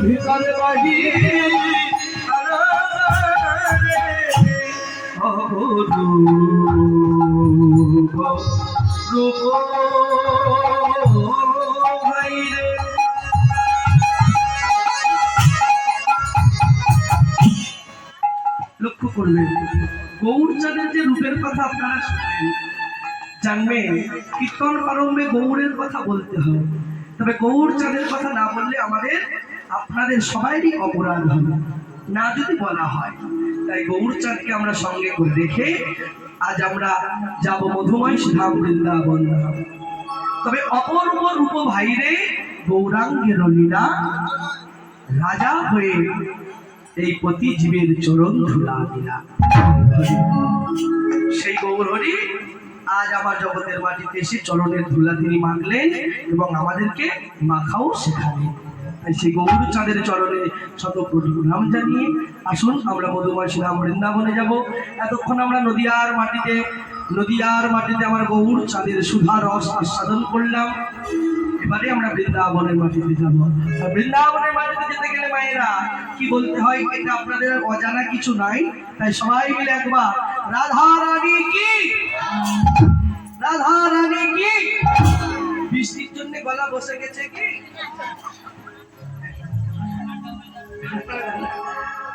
ভিতরে বাহিরে লক্ষ্য করবেন গৌরচাঁদের যে রূপের কথা আপনারা শুনবেন জানবেন কীর্তন প্রারম্ভে গৌরের কথা বলতে হয়, তবে গৌরচাঁদের কথা না বললে আমাদের আপনাদের সবাইরই অপরাধ হবে না যদি বলা হয়। তাই গৌরচাঁদকে আমরা সঙ্গে করে রেখে আজ আমরা যাব মধুময় ধাম বৃন্দাবন। তবে অপূর্ব রূপ ভাইরে গৌরাঙ্গের লীলা রাজা হয়ে এই প্রতি জীবের চরণ ধুলা দিলা। সেই গৌর হরি আজ আমার জগতের মাটিতে এসে চরণের ধুলা তিনি মাখলেন এবং আমাদেরকে মাখাও শেখালেন। তাই সেই গৌরচাঁদের চরণে শত কোটি প্রণাম জানিয়ে আসুন আমরা মধুময় শ্রীরাম বৃন্দাবনে যাব। এতক্ষণ আমরা নদিয়ার মাটিতে আমার গৌরচাঁদের সুধা রস আস্বাদন করলাম। এবারে আমরা বৃন্দাবনের মাটিতে যাব। আর বৃন্দাবনের মাটিতে যেতে গেলে মায়েরা কি বলতে হয় এটা আপনাদের অজানা কিছু নাই। তাই সবাই মিলে একবার রাধা রানী কি, রাধা রানী কি। বৃষ্টির জন্য গলা বসে গেছে কি,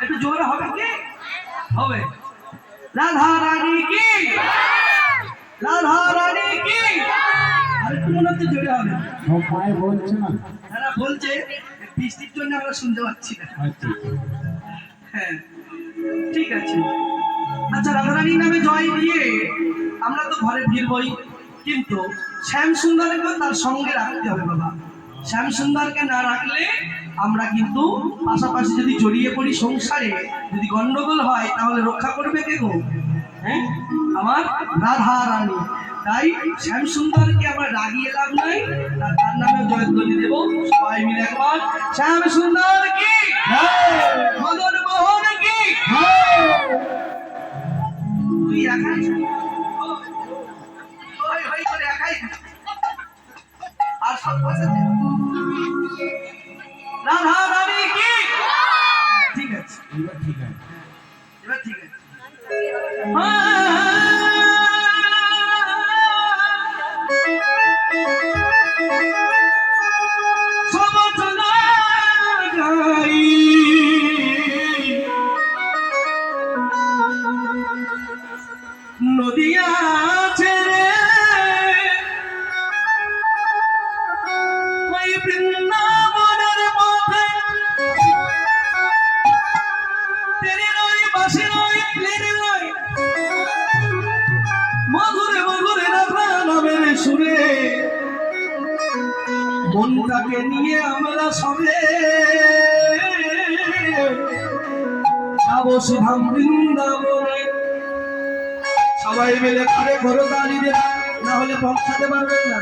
একটু জোরে হবে কি হবে। রাধা রানী কি, রাধা রানী কি। আরেকটু মনে হচ্ছে জোরে হবে। বলছে না, তারা বলছে বৃষ্টির জন্য আমরা শুনতে পাচ্ছি না। হ্যাঁ ঠিক আছে। আচ্ছা রাধারানীর নামে জয় দিয়ে আমরা তো ঘরে ফিরবই, কিন্তু শ্যাম সুন্দরকেও তার সঙ্গে রাখতে হবে বাবা। শ্যাম সুন্দরকে না রাখলে আমরা কিন্তু পাশাপাশি যদি জড়িয়ে পড়ি সংসারে, যদি গন্ডগোল হয় তাহলে রক্ষা করবে কে গো? হ্যাঁ আমার রাধা রানী। তাই শ্যাম সুন্দরকে আমরা রাগিয়ে লাভ নাই, তার নামে জয়ধ্বনি দেব সবাই মিলে একবার। শ্যাম সুন্দর কি, মদন মোহন কি। তুই একাই একাই আর সব বসেছে। রাধা রানী কি। ঠিক আছে এবার ঠিক আছে, এবার ঠিক আছে। নদিয়া ছেড়ে ওই বৃন্দাবনের পথে তেরে নয় বাসে নয় প্লেনে নয় মধুরে মধুরে রাধা নামের সুরে মনটাকে নিয়ে আমরা সবে যাবো সুধাম বৃন্দাবনে। সবাই মিলে ঘরে ঘরে দাঁড়িয়ে না হলে পৌঁছাতে পারবেন না।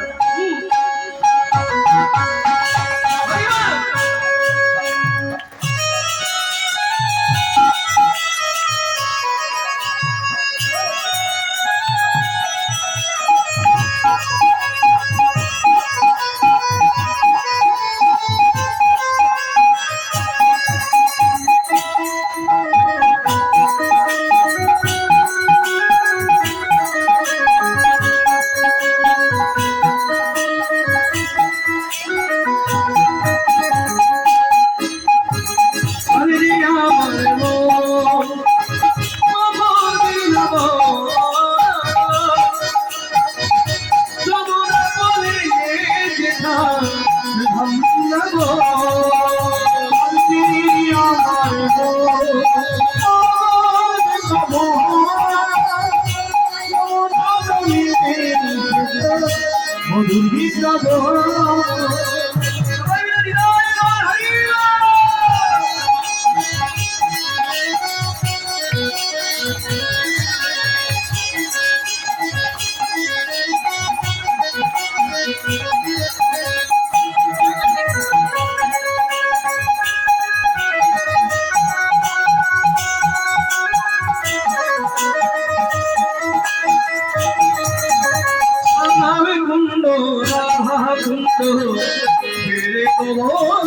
ফিরে কবর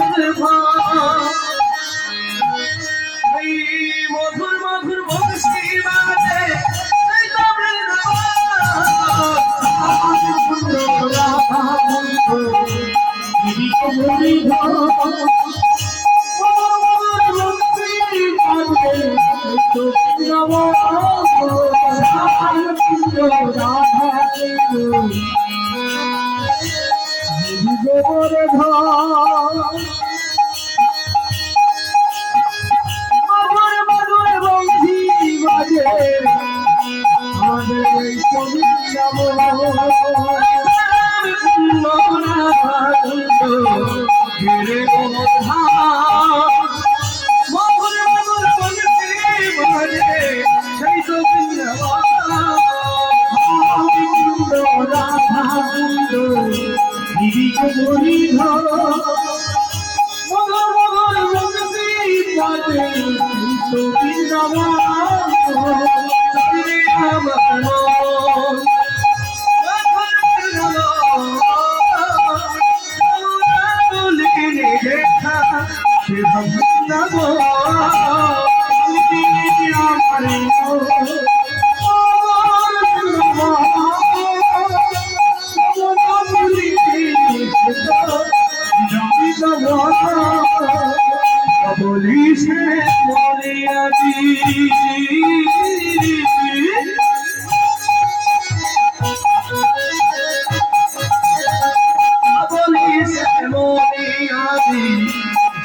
এই মধুর মধুর বংশী বাজে সেই তবে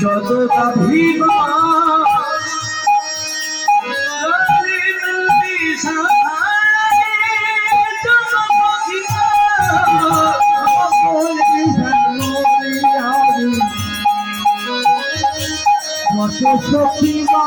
যত ভাবিবা সখিবা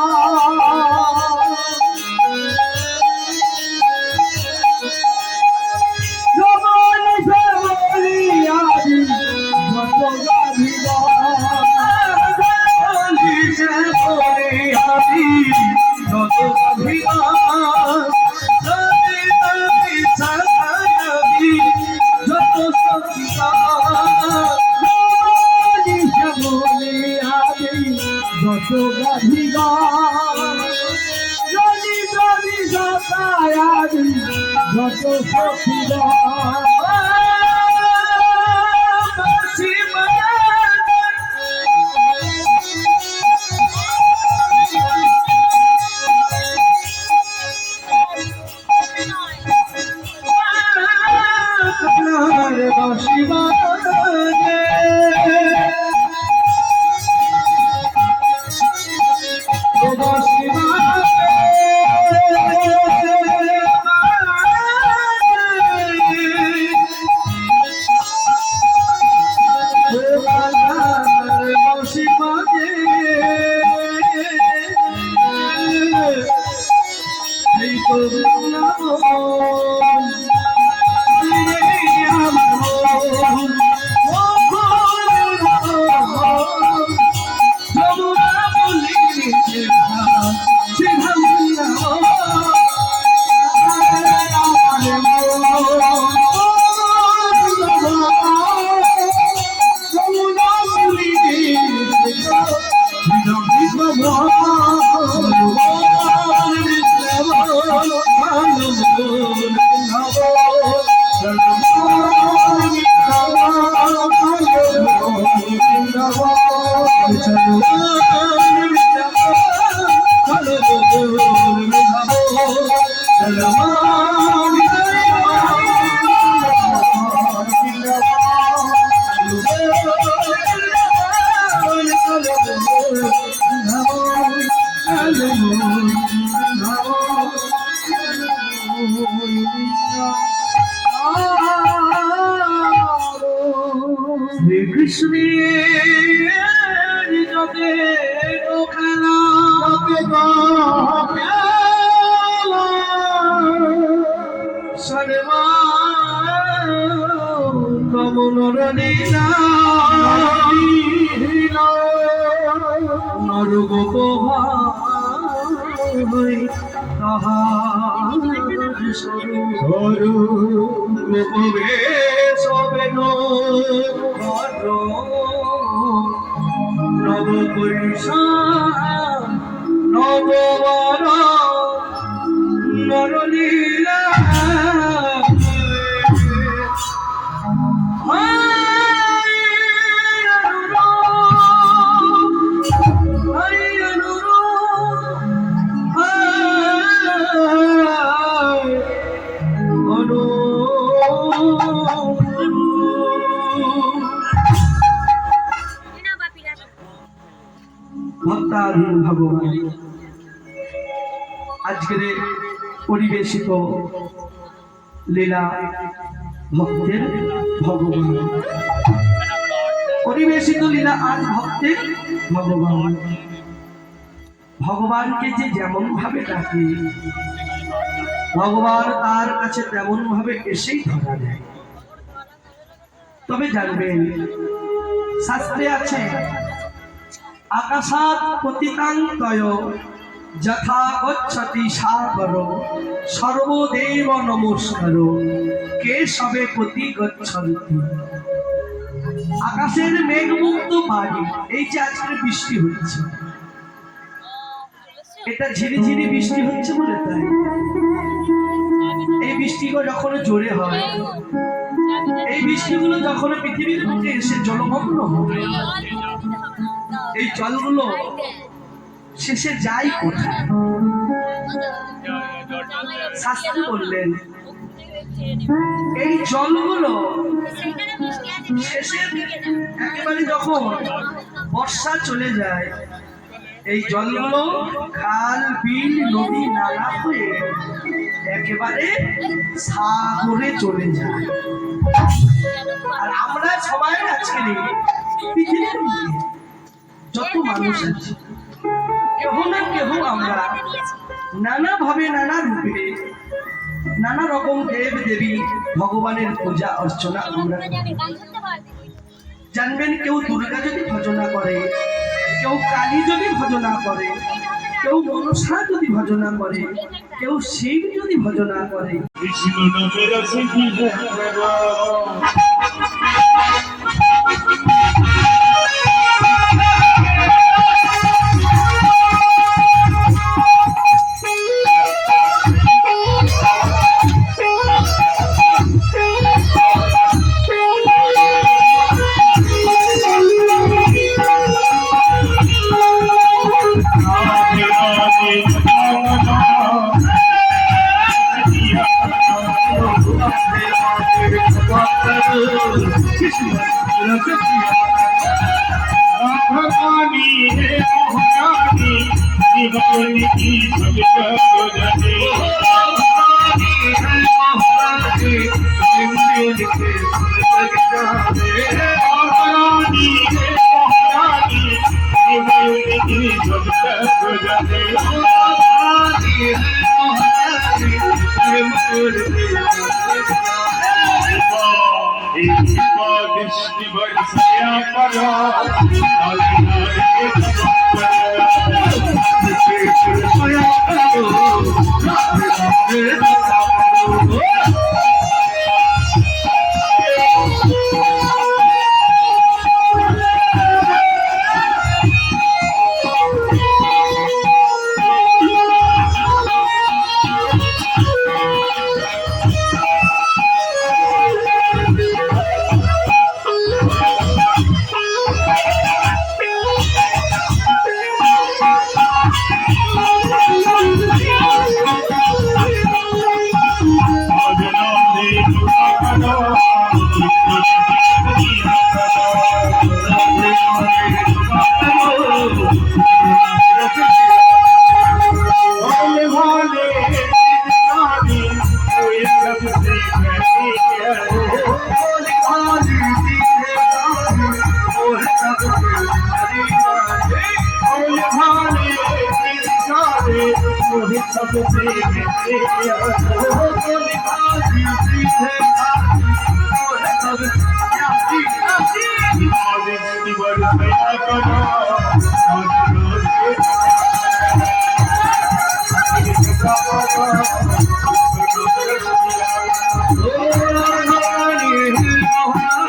কৃষ্ণের জগে খেলা সর্বা কমলর লীলা নরগোপভা তাহার স্বরূপ গোপবে সবে এলো নব বৈশাখ নববর নরলীলা ভক্তাধীন ভগবান আজকের পরিবেশিত লীলা ভক্তের ভগবান পরিবেশিত লীলা আজ ভক্তের ভগবান ভগবানকে যে যেমন ভাবে ডাকে ভগবান তার কাছে তেমন ভাবে এসেই ধরা দেয়। তবে জানবেন শাস্ত্রে আছে আকাশাৎ পতিতান্তয় যথা গচ্ছতি সাগর সর্বদেব নমস্কার কে সবে পতি গচ্ছন্তি। আকাশের মেঘমুক্ত বাড়ি এই যে আজকে বৃষ্টি হচ্ছে এটা ঝিরিঝিরি বৃষ্টি হচ্ছে বলে তাই এই বৃষ্টিগুলো যখন জোরে হয় এই বৃষ্টিগুলো যখন পৃথিবীর বুকে এসে জলমগ্ন হয় এই জলগুলো শেষে যায় কোথায়? শাস্ত্রী বললেন এই জলগুলো শেষে একেবারে যখন বর্ষা চলে যায় এই জলগুলো খাল বিল নদী নালা হয়ে একেবারে সাগরে চলে যায়। আর আমরা সবাই আজকে পৃথিবীর যত মানুষ আছে কেহ না কেহ আমরা নানা ভাবে নানা রূপে নানা রকম দেব দেবী ভগবানের পূজা অর্চনা আমরা জানবেন কেউ দুর্গা যদি ভজনা করে কেউ কালী যদি ভজনা করে কেউ মনসা যদি ভজনা করে কেউ শিব যদি ভজনা করে Oh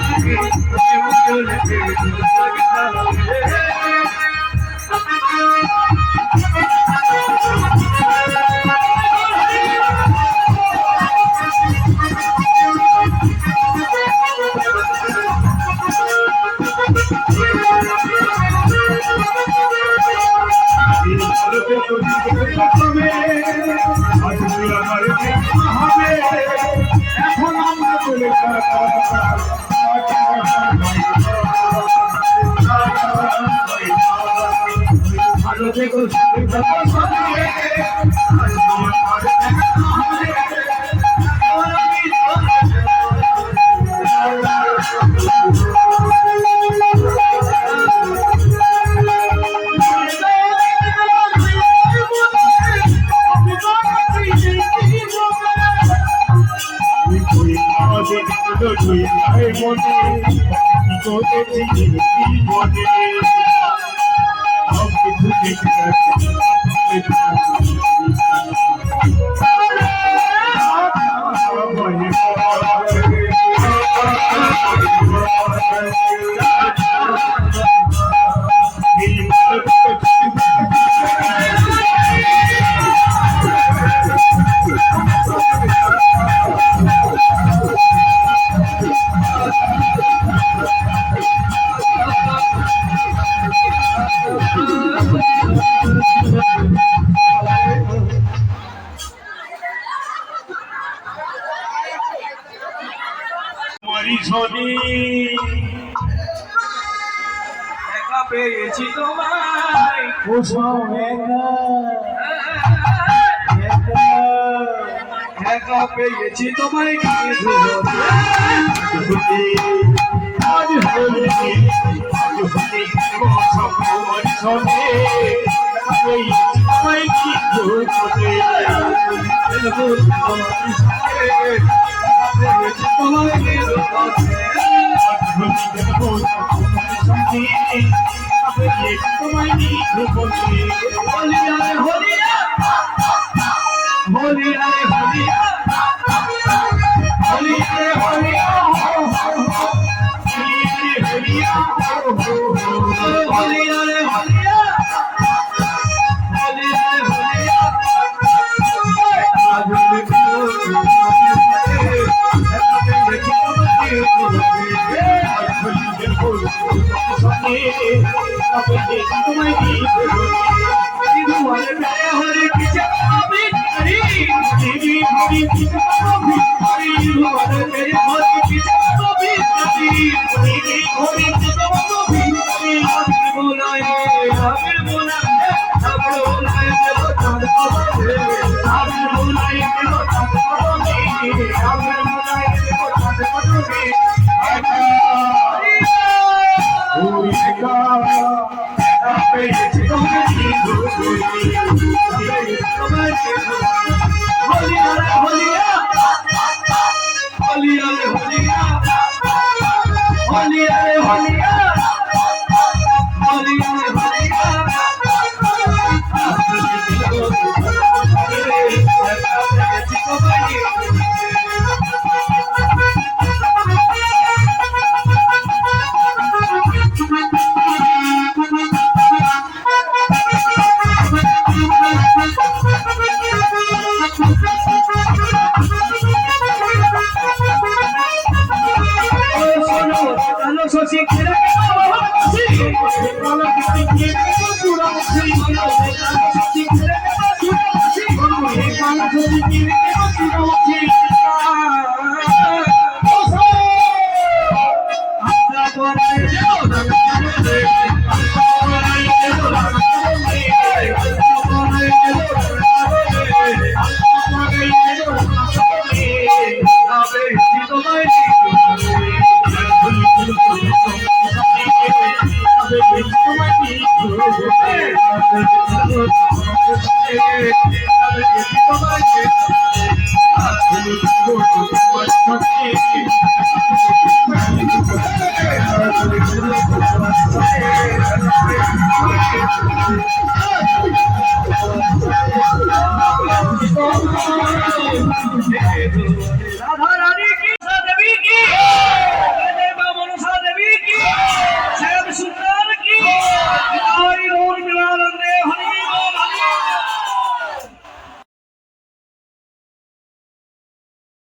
এখন আমরা চলে ভালো থেকো একা পেয়েছি তোমায় একা পেয়েছি তোমায় আজ হলে শশী